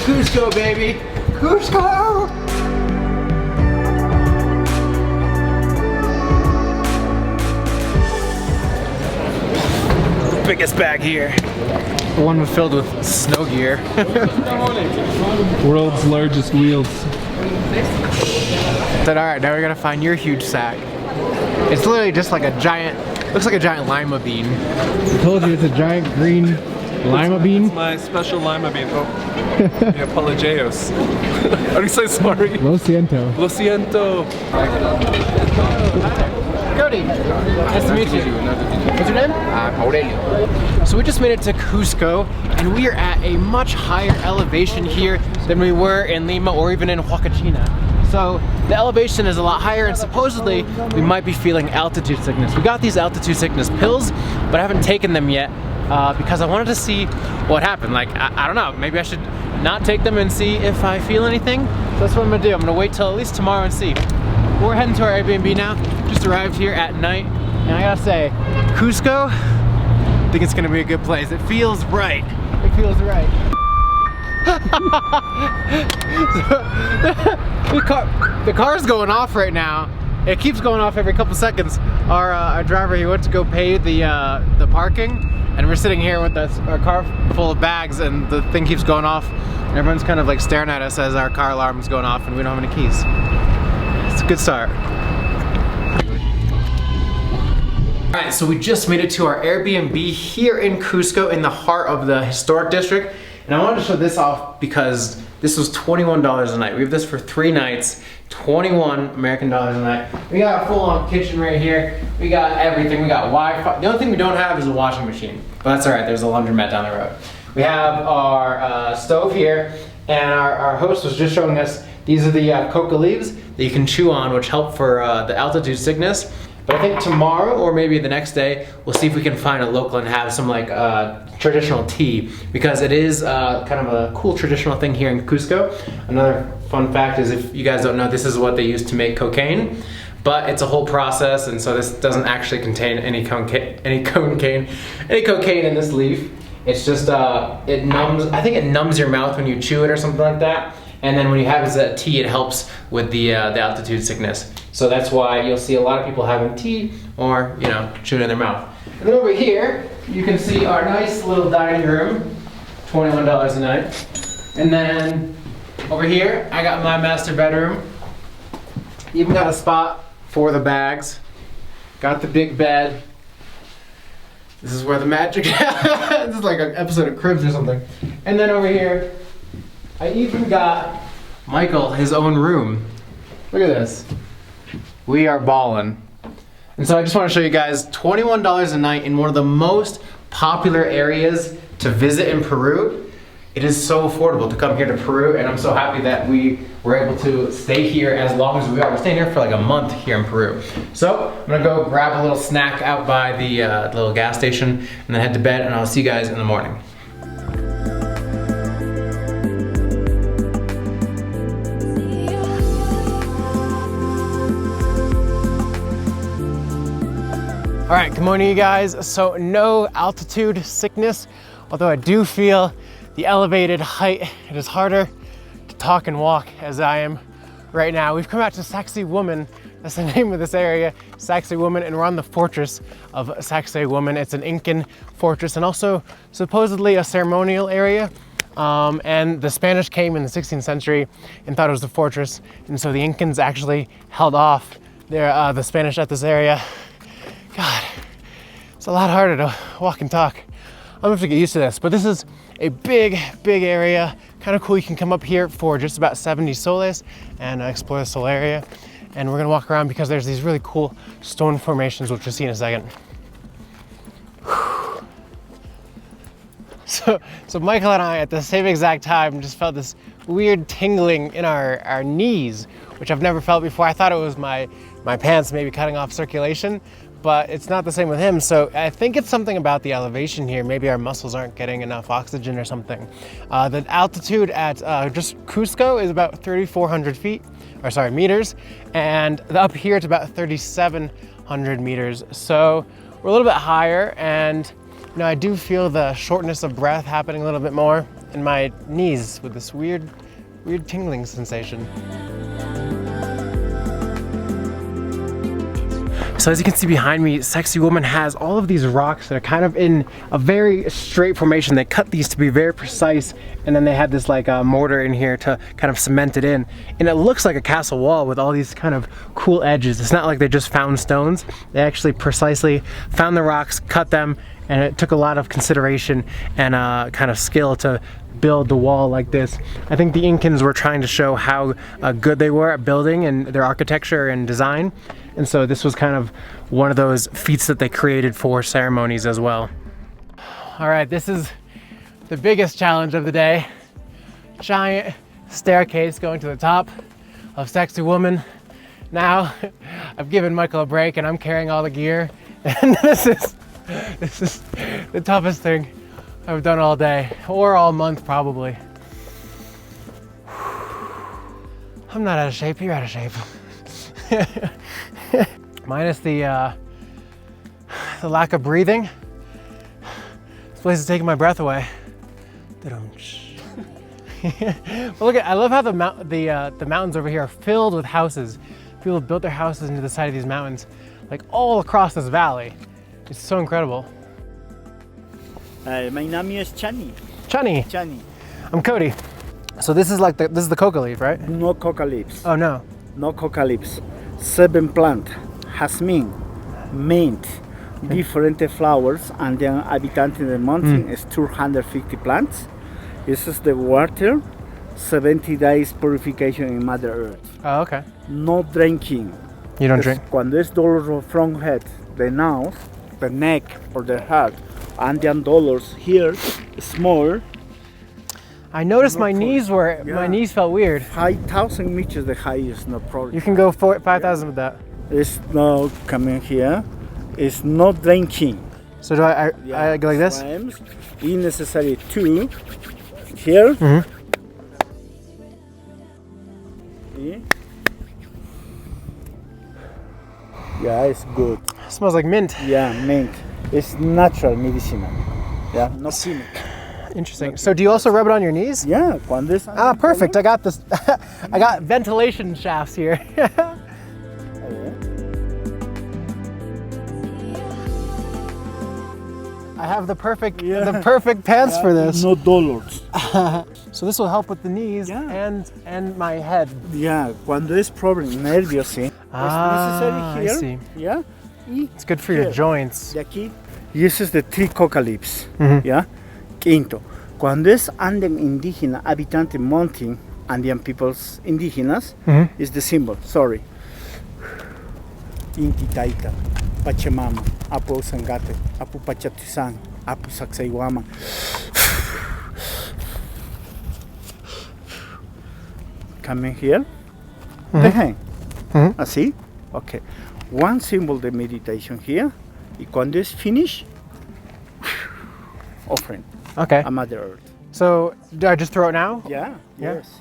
Cusco, baby! Cusco! Biggest bag here. The one filled with snow gear. World's largest wheels. Then alright, now we're gonna find your huge sack. It's literally just like a giant, looks like a giant lima bean. I told you it's a giant green lima bean. It's my special lima bean. Oh, yeah, Pelagios. How do you say sorry? Lo siento. Lo siento. Cody, nice to meet you. What's your name? Aurelio. So we just made it to Cusco, and we are at a much higher elevation here than we were in Lima or even in Huacachina. So the elevation is a lot higher, and supposedly we might be feeling altitude sickness. We got these altitude sickness pills, but I haven't taken them yet because I wanted to see what happened. Like, I don't know, maybe I should not take them and see if I feel anything. So that's what I'm gonna do. I'm gonna wait till at least tomorrow and see. We're heading to our Airbnb now. Just arrived here at night, and I gotta say, Cusco, I think it's gonna be a good place. It feels right. It feels right. The car's going off right now. It keeps going off every couple seconds. Our driver, he went to go pay the parking, and we're sitting here with our car full of bags, and the thing keeps going off. And everyone's kind of like staring at us as our car alarm is going off, and we don't have any keys. It's a good start. Alright, so we just made it to our Airbnb here in Cusco in the heart of the historic district. And I wanted to show this off because this was $21 a night. We have this for 3 nights, 21 American dollars a night. We got a full-on kitchen right here. We got everything. We got Wi-Fi. The only thing we don't have is a washing machine, but that's alright. There's a laundromat down the road. We have our stove here, and our host was just showing us these are the coca leaves that you can chew on, which help for the altitude sickness. But I think tomorrow or maybe the next day, we'll see if we can find a local and have some like traditional tea, because it is kind of a cool traditional thing here in Cusco. Another fun fact is, if you guys don't know, this is what they use to make cocaine, but it's a whole process, and so this doesn't actually contain any cocaine in this leaf. It's just, it numbs, I think it numbs your mouth when you chew it or something like that. And then when you have that tea, it helps with the altitude sickness. So that's why you'll see a lot of people having tea or, you know, chewing in their mouth. And then over here, you can see our nice little dining room, $21 a night. And then over here, I got my master bedroom. Even got a spot for the bags. Got the big bed. This is where the magic happens. This is like an episode of Cribs or something. And then over here, I even got Michael his own room. Look at this. We are ballin'. And so I just want to show you guys $21 a night in one of the most popular areas to visit in Peru. It is so affordable to come here to Peru, and I'm so happy that we were able to stay here as long as we are. We're staying here for like a month here in Peru. So I'm gonna go grab a little snack out by the little gas station and then head to bed, and I'll see you guys in the morning. All right, good morning, you guys. So no altitude sickness, although I do feel the elevated height. It is harder to talk and walk as I am right now. We've come out to Sacsay Woman. That's the name of this area, Sacsay Woman, and we're on the fortress of Sacsay Woman. It's an Incan fortress and also supposedly a ceremonial area. And the Spanish came in the 16th century and thought it was a fortress, and so the Incans actually held off the Spanish at this area. God, it's a lot harder to walk and talk. I'm gonna have to get used to this, but this is a big, big area. Kind of cool. You can come up here for just about 70 soles and explore this whole area. And we're gonna walk around because there's these really cool stone formations, which we'll see in a second. So Michael and I, at the same exact time, just felt this weird tingling in our knees, which I've never felt before. I thought it was my pants maybe cutting off circulation, but it's not the same with him. So I think it's something about the elevation here. Maybe our muscles aren't getting enough oxygen or something. The altitude at just Cusco is about 3,400 meters, and up here it's about 3,700 meters. So we're a little bit higher, and you know, I do feel the shortness of breath happening a little bit more. in my knees with this weird tingling sensation. So as you can see behind me, Sexy Woman has all of these rocks that are kind of in a very straight formation. They cut these to be very precise, and then they had this like mortar in here to kind of cement it in. And it looks like a castle wall with all these kind of cool edges. It's not like they just found stones. They actually precisely found the rocks, cut them, and it took a lot of consideration and kind of skill to build the wall like this. I think the Incans were trying to show how good they were at building and their architecture and design. And so this was kind of one of those feats that they created for ceremonies as well. All right, this is the biggest challenge of the day. Giant staircase going to the top of Sexy Woman. Now, I've given Michael a break and I'm carrying all the gear. And this is the toughest thing I've done all day, or all month probably. I'm not out of shape, you're out of shape. Minus the lack of breathing. This place is taking my breath away. But look at, I love how the mountains over here are filled with houses. People have built their houses into the side of these mountains, like all across this valley. It's so incredible. My name is Chani. Chani. I'm Cody. So this is like this is the coca leaf, right? No coca leaves. Oh no. No coca leaves. 7 plant, jasmine, mint, different flowers, and then habitant in the mountain is 250 plants. This is the water, 70 days purification in Mother Earth. Oh, okay. No drinking. You don't drink? Cuando es dolor from head, the nose, the neck, or the heart, and then dollars here, small. I noticed my knees felt weird. 5,000 meters the highest, no problem. You can go 5,000 with that. It's no coming here. It's not drinking. So do I go like this? Sometimes it's necessary to here. Mm-hmm. Yeah, it's good. It smells like mint. Yeah, mint. It's natural medicinal. Yeah, no chemical. Interesting. So do you also rub it on your knees? Yeah, cuando es Ah, perfect. I got this. I got ventilation shafts here. I have the perfect pants for this. No dollars. So this will help with the knees and my head. Yeah, cuando es problem nervios, ¿sí? Ah, it's necessary here. I see. Yeah. It's good for your joints. De aquí. This is the 3 coca leaves. Mm-hmm. Yeah. Quinto. Cuando es Anden indígena, habitante mountain, Andean peoples indígenas, is the symbol. Sorry. Inti Taita, Pachamama, Apu Sangate, Apu Pachatisan, Apu Sacsayhuama. Coming here. Dejen. Así. Okay. One symbol the meditation here. Y cuando es finished, offering. Okay. A Mother Earth. So do I just throw it now? Yeah. Yeah. Yes.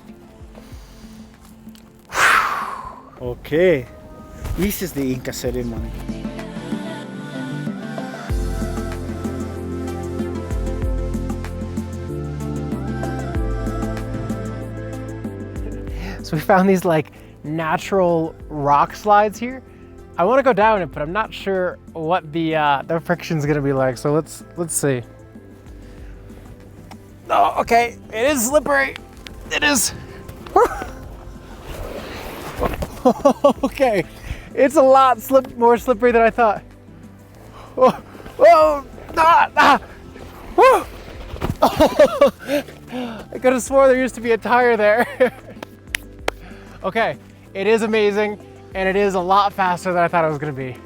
Okay. This is the Inca Ceremony. So we found these like natural rock slides here. I want to go down it, but I'm not sure what the friction's gonna be like. So let's see. Oh, okay. It is slippery. It is. Okay. It's a lot more slippery than I thought. Oh, Woo! I could have swore there used to be a tire there. Okay, it is amazing, and it is a lot faster than I thought it was gonna be.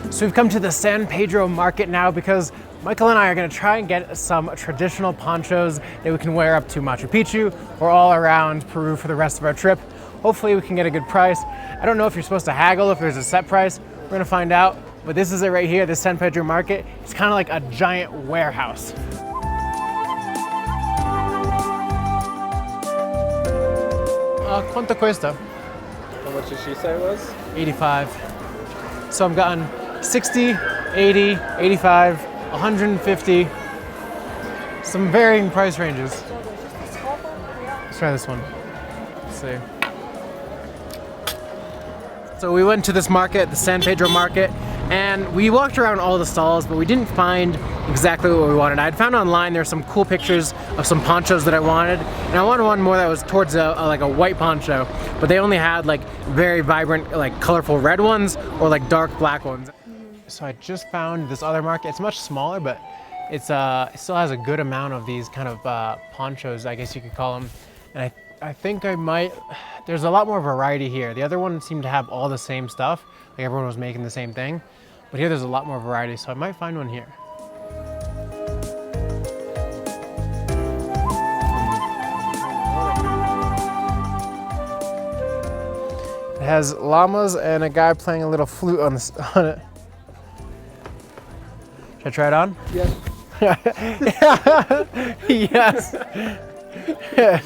So we've come to the San Pedro Market now because Michael and I are gonna try and get some traditional ponchos that we can wear up to Machu Picchu or all around Peru for the rest of our trip. Hopefully we can get a good price. I don't know if you're supposed to haggle, if there's a set price. We're gonna find out, but this is it right here, the San Pedro Market. It's kind of like a giant warehouse. ¿Cuánto cuesta? How much did she say it was? 85. So I've gotten 60, 80, 85, 150. Some varying price ranges. Let's try this one. Let's see. So we went to this market, the San Pedro Market, and we walked around all the stalls, but we didn't find exactly what we wanted. I'd found online there's some cool pictures of some ponchos that I wanted, and I wanted one more that was towards like a white poncho, but they only had like very vibrant, like colorful red ones or like dark black ones. So I just found this other market. It's much smaller, but it still has a good amount of these kind of ponchos, I guess you could call them. And I think I might, there's a lot more variety here. The other one seemed to have all the same stuff, like everyone was making the same thing. But here there's a lot more variety, so I might find one here. It has llamas and a guy playing a little flute on it. Should I try it on? Yes. Yes. That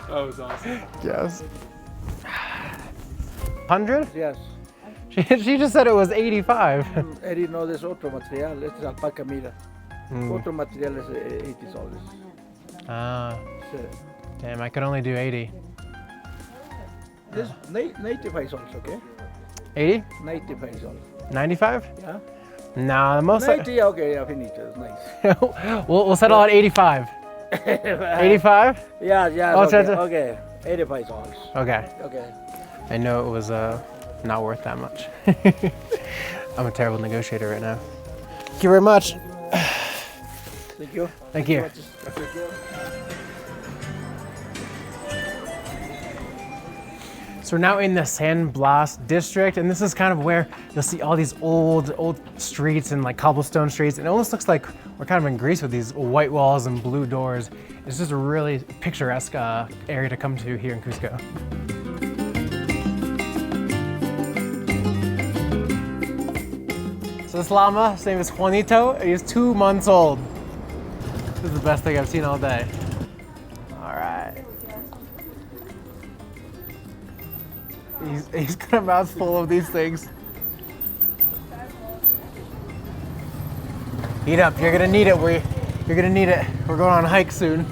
was awesome. Yes. 100? Yes. She just said it was 85. Eddie, no, there's otro material. Este es alpaca mira. Otro material es $80. Ah, Sí. damn, I could only do 80. This $95, okay? 80? $95. 95? Yeah. Nah, the most. 90, okay, yeah, finito. It's nice. we'll settle at 85. 85? Yeah, yeah. I'll Okay, try to- okay. $85. Okay. Okay. I know it was not worth that much. I'm a terrible negotiator right now. Thank you very much. Thank you. Thank you. Thank you. So we're now in the San Blas District, and this is kind of where you'll see all these old streets and like cobblestone streets. And it almost looks like we're kind of in Greece with these white walls and blue doors. It's just a really picturesque area to come to here in Cusco. So this llama, his name is Juanito, and he's 2 months old. This is the best thing I've seen all day. All right. He's got a mouth full of these things. Eat up, you're gonna need it. You're gonna need it. We're going on a hike soon.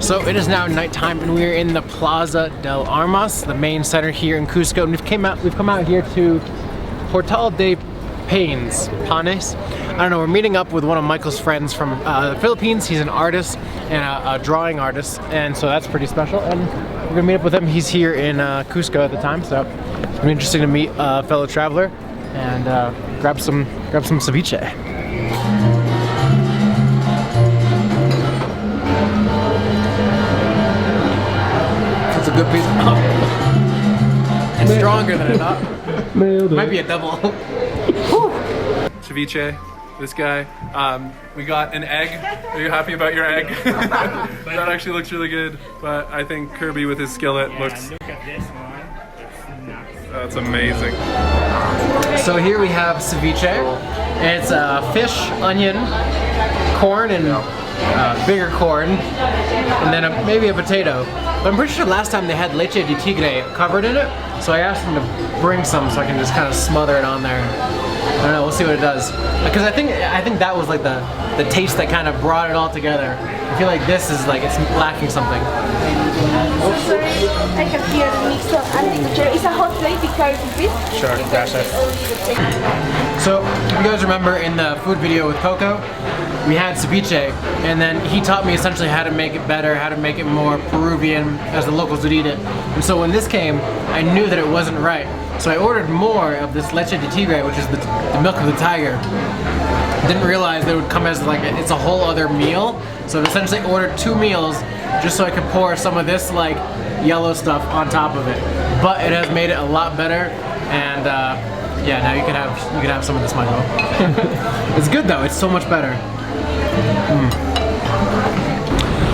So it is now nighttime and we're in the Plaza Del Armas, the main center here in Cusco. And we've come out here to Portal de Panes. I don't know, we're meeting up with one of Michael's friends from the Philippines. He's an artist and a drawing artist, and so that's pretty special. And we're gonna meet up with him. He's here in Cusco at the time, so it's gonna be interesting to meet a fellow traveler and grab some ceviche. That's a good piece. It's stronger than I thought. Might be a double. Ceviche, this guy. We got an egg. Are you happy about your egg? That actually looks really good, but I think Kirby with his skillet looks... Look at this one. It's nuts. That's amazing. So here we have ceviche. It's fish, onion, corn, and bigger corn, and then maybe a potato. But I'm pretty sure last time they had leche de tigre covered in it, so I asked them to bring some so I can just kind of smother it on there. I don't know, we'll see what it does. Because I think that was like the taste that kind of brought it all together. I feel like this is like, it's lacking something. Sorry, I have here the mix of agriculture. It's a hot plate, be careful, please. Sure, gotcha. So, if you guys remember in the food video with Coco, we had ceviche, and then he taught me essentially how to make it better, how to make it more Peruvian, as the locals would eat it. And so when this came, I knew that it wasn't right. So I ordered more of this leche de tigre, which is the milk of the tiger. Didn't realize that it would come as like, it's a whole other meal. So I essentially ordered 2 meals just so I could pour some of this like yellow stuff on top of it. But it has made it a lot better, and yeah, now you can have some of this, Michael. It's good though, it's so much better.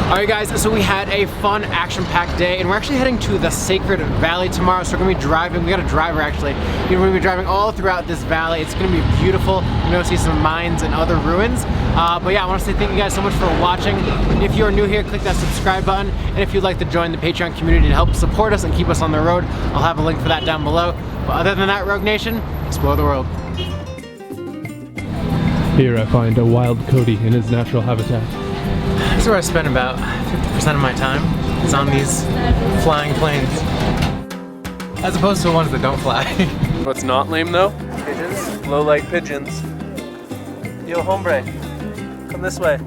Alright guys, so we had a fun, action-packed day, and we're actually heading to the Sacred Valley tomorrow, so we're going to be driving, we got a driver actually, we're going to be driving all throughout this valley. It's going to be beautiful. We're going to see some mines and other ruins. But yeah, I want to say thank you guys so much for watching. If you are new here, click that subscribe button, and if you'd like to join the Patreon community to help support us and keep us on the road, I'll have a link for that down below. But other than that, Rogue Nation, explore the world. Here I find a wild Cody in his natural habitat. This is where I spend about 50% of my time. It's on these flying planes. As opposed to the ones that don't fly. What's not lame though? Pigeons. Low light pigeons. Yo, hombre. Come this way.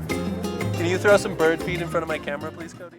Can you throw some bird feed in front of my camera, please, Cody?